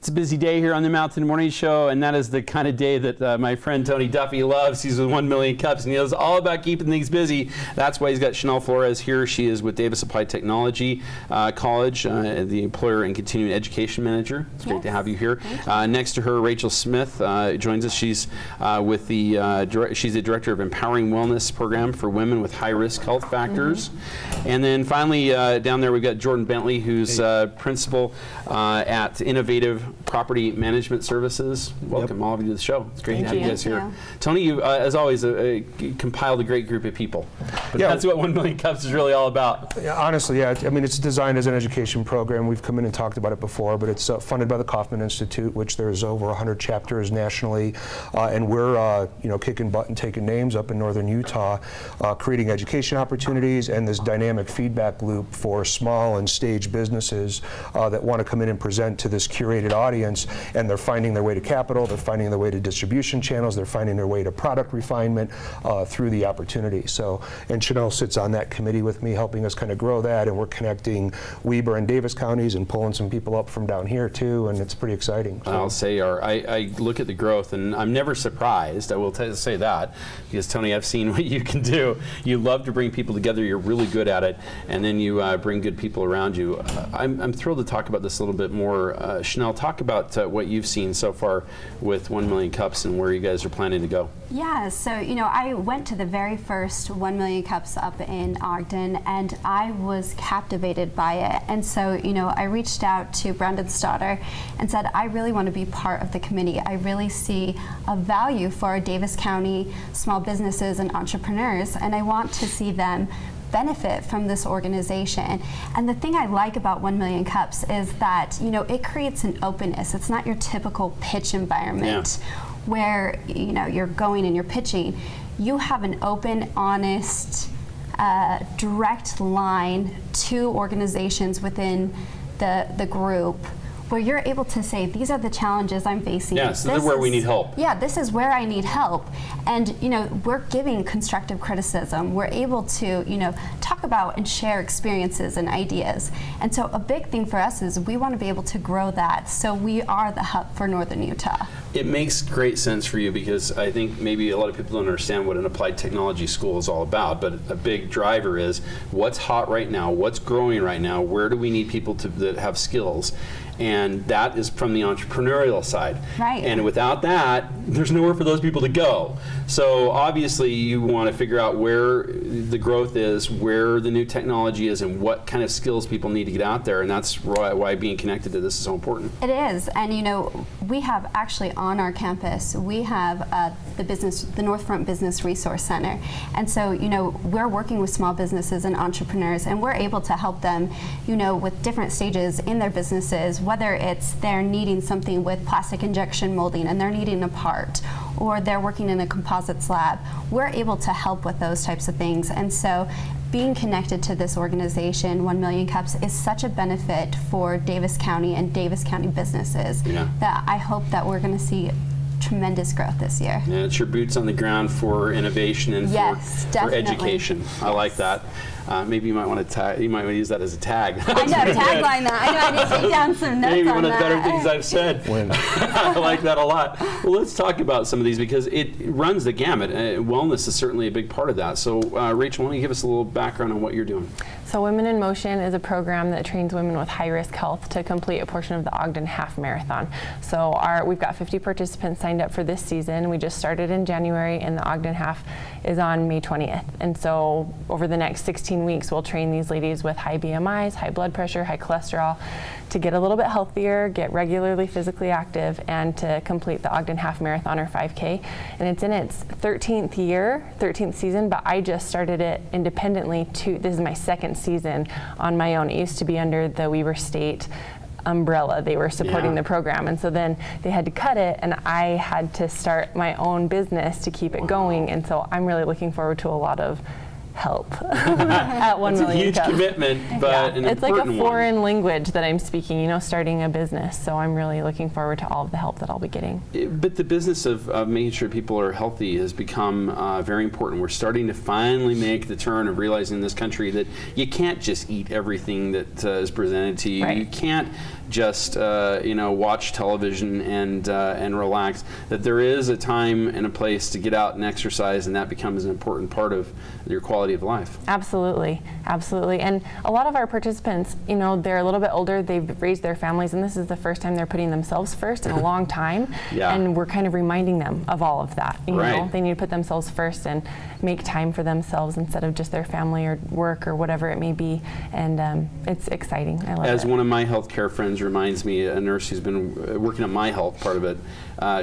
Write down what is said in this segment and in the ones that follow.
It's a busy day here on the Mountain Morning Show, and that is the kind of day that my friend Tony Duffy loves. He's with 1 Million Cups, and he knows all about keeping things busy. That's why he's got Chanel Flores here. She is with Davis Applied Technology College, the Employer and Continuing Education Manager. It's great to have you here. Next to her, Rachel Smith joins us. She's with the she's the Director of Empowering Wellness Program for Women with High-Risk Health Factors. And then finally, down there we've got Jordan Bentley, who's Principal at Innovative Property Management Services. Welcome all of you to the show. It's great to have you guys here. Tony, you, as always, compiled a great group of people. But that's what 1 Million Cups is really all about. Yeah, honestly, yeah. I mean, it's designed as an education program. We've come in and talked about it before, but it's funded by the Kauffman Institute, which there's over 100 chapters nationally, and we're kicking butt and taking names up in northern Utah, creating education opportunities and this dynamic feedback loop for small and stage businesses that want to come in and present to this curated audience, and they're finding their way to capital, they're finding their way to distribution channels, they're finding their way to product refinement through the opportunity. So, and Chanel sits on that committee with me, helping us kind of grow that, and we're connecting Weber and Davis counties and pulling some people up from down here too, and it's pretty exciting. So. I'll say, I look at the growth, and I'm never surprised, I will say that, because Tony, I've seen what you can do. You love to bring people together, you're really good at it, and then you bring good people around you. I'm thrilled to talk about this a little bit more. Chanel, talk about what you've seen so far with 1 Million Cups and where you guys are planning to go. Yeah, so I went to the very first 1 Million Cups up in Ogden, and I was captivated by it. And so I reached out to Brendan's daughter and said, I really want to be part of the committee. I really see a value for Davis County small businesses and entrepreneurs, and I want to see them benefit from this organization. And the thing I like about 1 Million Cups is that it creates an openness. It's not your typical pitch environment where you're going and you're pitching. You have an open, honest, direct line to organizations within the group, where you're able to say, these are the challenges I'm facing. Yeah, so this is where we need help. Yeah, this is where I need help. And we're giving constructive criticism. We're able to talk about and share experiences and ideas. And so a big thing for us is we want to be able to grow that, so we are the hub for northern Utah. It makes great sense for you, because I think maybe a lot of people don't understand what an applied technology school is all about, but a big driver is what's hot right now, what's growing right now, where do we need people that have skills, and that is from the entrepreneurial side. Right. And without that, there's nowhere for those people to go. So obviously you want to figure out where the growth is, where the new technology is, and what kind of skills people need to get out there, and that's why being connected to this is so important. It is, and we have actually on our campus, we have the Northfront Business Resource Center, and so we're working with small businesses and entrepreneurs, and we're able to help them with different stages in their businesses, whether it's they're needing something with plastic injection molding and they're needing a part, or they're working in a composites lab. We're able to help with those types of things, and so being connected to this organization, 1 Million Cups, is such a benefit for Davis County and Davis County businesses that I hope that we're going to see tremendous growth this year. Yeah, it's your boots on the ground for innovation and for education. Yes. I like that. Maybe you might want to use that as a tag. I know, tagline that. I know, I need to take down some notes maybe on one of the that. better things I've said. I like that a lot. Well, let's talk about some of these, because it runs the gamut. Wellness is certainly a big part of that. So Rachel, why don't you give us a little background on what you're doing? So Women in Motion is a program that trains women with high-risk health to complete a portion of the Ogden Half Marathon. So we've got 50 participants signed up for this season. We just started in January, and the Ogden Half is on May 20th. And so over the next 16 weeks, we'll train these ladies with high BMIs, high blood pressure, high cholesterol, to get a little bit healthier, get regularly physically active, and to complete the Ogden Half Marathon, or 5K. And it's in its 13th season, but I just started it independently. This is my second season on my own. It used to be under the Weber State umbrella. They were supporting the program, and so then they had to cut it, and I had to start my own business to keep it going. And so I'm really looking forward to a lot of help at 1 It's a million huge cups. commitment, but an It's like a important one. foreign language that I'm speaking, you know, starting a business. So I'm really looking forward to all of the help that I'll be getting. But the business of making sure people are healthy has become very important. We're starting to finally make the turn of realizing in this country that you can't just eat everything that is presented to you. Right. You can't just watch television and relax. That there is a time and a place to get out and exercise, and that becomes an important part of your quality of life. Absolutely, absolutely. And a lot of our participants, you know, they're a little bit older, they've raised their families, and this is the first time they're putting themselves first in a long time. Yeah. And we're kind of reminding them of all of that. You know, Right. they need to put themselves first and make time for themselves instead of just their family or work or whatever it may be. And it's exciting. I love it. As one of my healthcare friends reminds me, a nurse who's been working on my health part of it,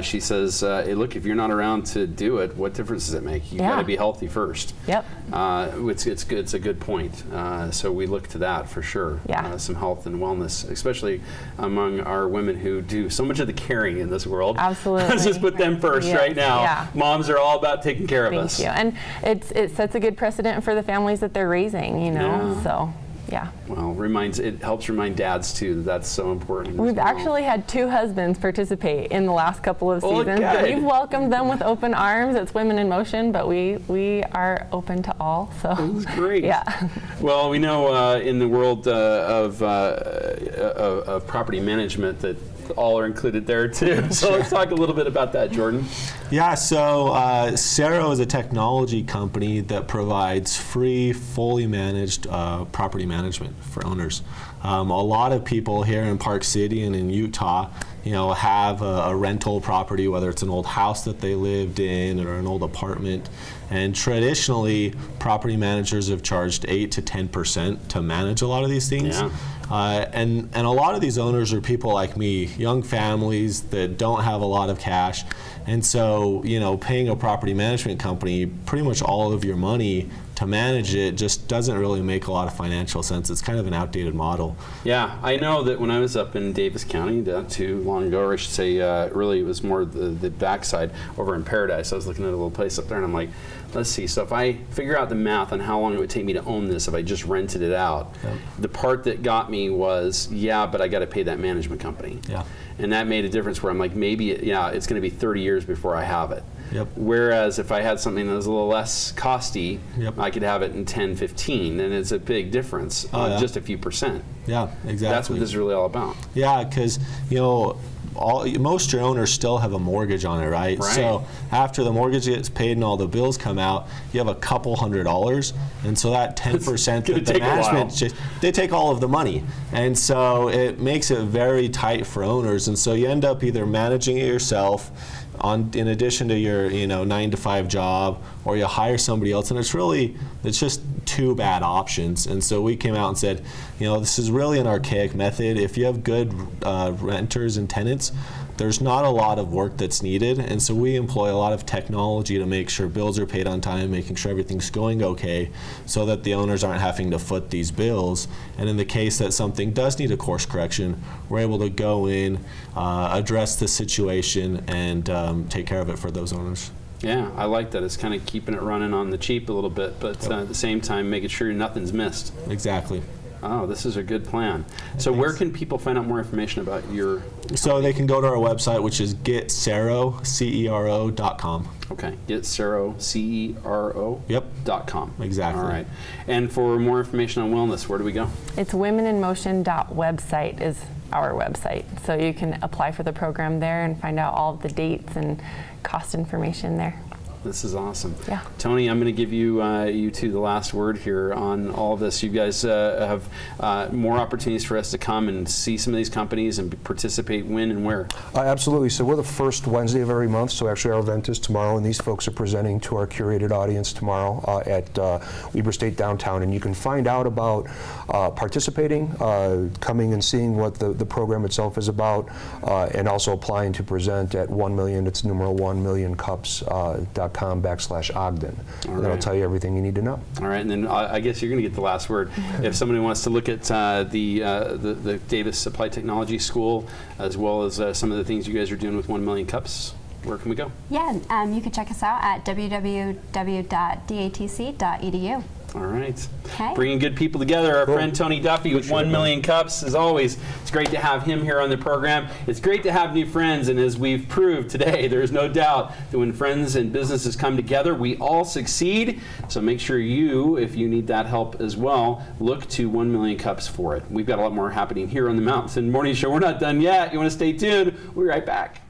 she says, hey, look, if you're not around to do it, what difference does it make? You've got to be healthy first. Yep. It's good. It's a good point. So we look to that for sure. Yeah. Some health and wellness, especially among our women who do so much of the caring in this world. Absolutely. Let's just put them first Yes. right now. Yeah. Moms are all about taking care of us. Thank you. And it sets a good precedent for the families that they're raising, you know. Yeah. So, yeah. Well, it helps remind dads too that that's so important. We've as well. actually had 2 husbands participate in the last couple of Oh, seasons. But good. we've welcomed them with open arms. It's Women in Motion, but we are open to all. So That's great. Yeah. Well, we know in the world of property management that all are included there too. So let's talk a little bit about that, Jordan. Yeah, so Cero is a technology company that provides free, fully managed property management for owners. A lot of people here in Park City and in Utah, you know, have a rental property, whether it's an old house that they lived in or an old apartment. And traditionally, property managers have charged 8 to 10% to manage a lot of these things. Yeah. And a lot of these owners are people like me, young families that don't have a lot of cash. And so, you know, paying a property management company pretty much all of your money to manage it just doesn't really make a lot of financial sense. It's kind of an outdated model. Yeah, I know that when I was up in Davis County, not too long ago, or I should say, really it was more the backside over in Paradise. I was looking at a little place up there, and I'm like, let's see. So if I figure out the math on how long it would take me to own this if I just rented it out, the part that got me was, but I got to pay that management company. Yeah. And that made a difference where I'm like, maybe, it's going to be 30 years before I have it. Yep. Whereas if I had something that was a little less costy, Yep. I could have it in 10, 15, and it's a big difference, just a few percent. Yeah, exactly. That's what this is really all about. Yeah, because, you know, most of your owners still have a mortgage on it, right? Right. So after the mortgage gets paid and all the bills come out, you have a couple $100s, and so that 10% gonna that the take a while. management they take all of the money, and so it makes it very tight for owners, and so you end up either managing it yourself in addition to your 9-to-5 job, or you hire somebody else, and it's just 2 bad options. And so we came out and said, this is really an archaic method. If you have good renters and tenants, there's not a lot of work that's needed, and so we employ a lot of technology to make sure bills are paid on time, making sure everything's going okay, so that the owners aren't having to foot these bills. And in the case that something does need a course correction, we're able to go in, address the situation, and take care of it for those owners. Yeah, I like that. It's kind of keeping it running on the cheap a little bit, but at the same time making sure nothing's missed. Exactly. Oh, this is a good plan. So where can people find out more information about your... So they can go to our website, which is getcero.com. Okay, getcero.com. Yep. .com. Exactly. All right. And for more information on wellness, where do we go? It's womeninmotion.website is our website. So you can apply for the program there and find out all of the dates and cost information there. This is awesome. Yeah. Tony, I'm going to give you two the last word here on all of this. You guys have more opportunities for us to come and see some of these companies and participate when and where. Absolutely. So we're the first Wednesday of every month. So actually our event is tomorrow, and these folks are presenting to our curated audience tomorrow at Weber State Downtown. And you can find out about participating, coming and seeing what the program itself is about, and also applying to present at 1 million, it's numeral 1millioncups.com/Ogden. And that'll tell you everything you need to know. All right, and then I guess you're going to get the last word. If somebody wants to look at the Davis Supply Technology School, as well as some of the things you guys are doing with 1 Million Cups, where can we go? Yeah, you can check us out at www.datc.edu. All right. Okay. Bringing good people together. Our friend Tony Duffy with 1 million cups. As always, it's great to have him here on the program. It's great to have new friends, and as we've proved today, there's no doubt that when friends and businesses come together, we all succeed. So make sure you, if you need that help as well, look to 1 million cups for it. We've got a lot more happening here on the Mountain Morning Show. We're not done yet. You want to stay tuned? We'll be right back.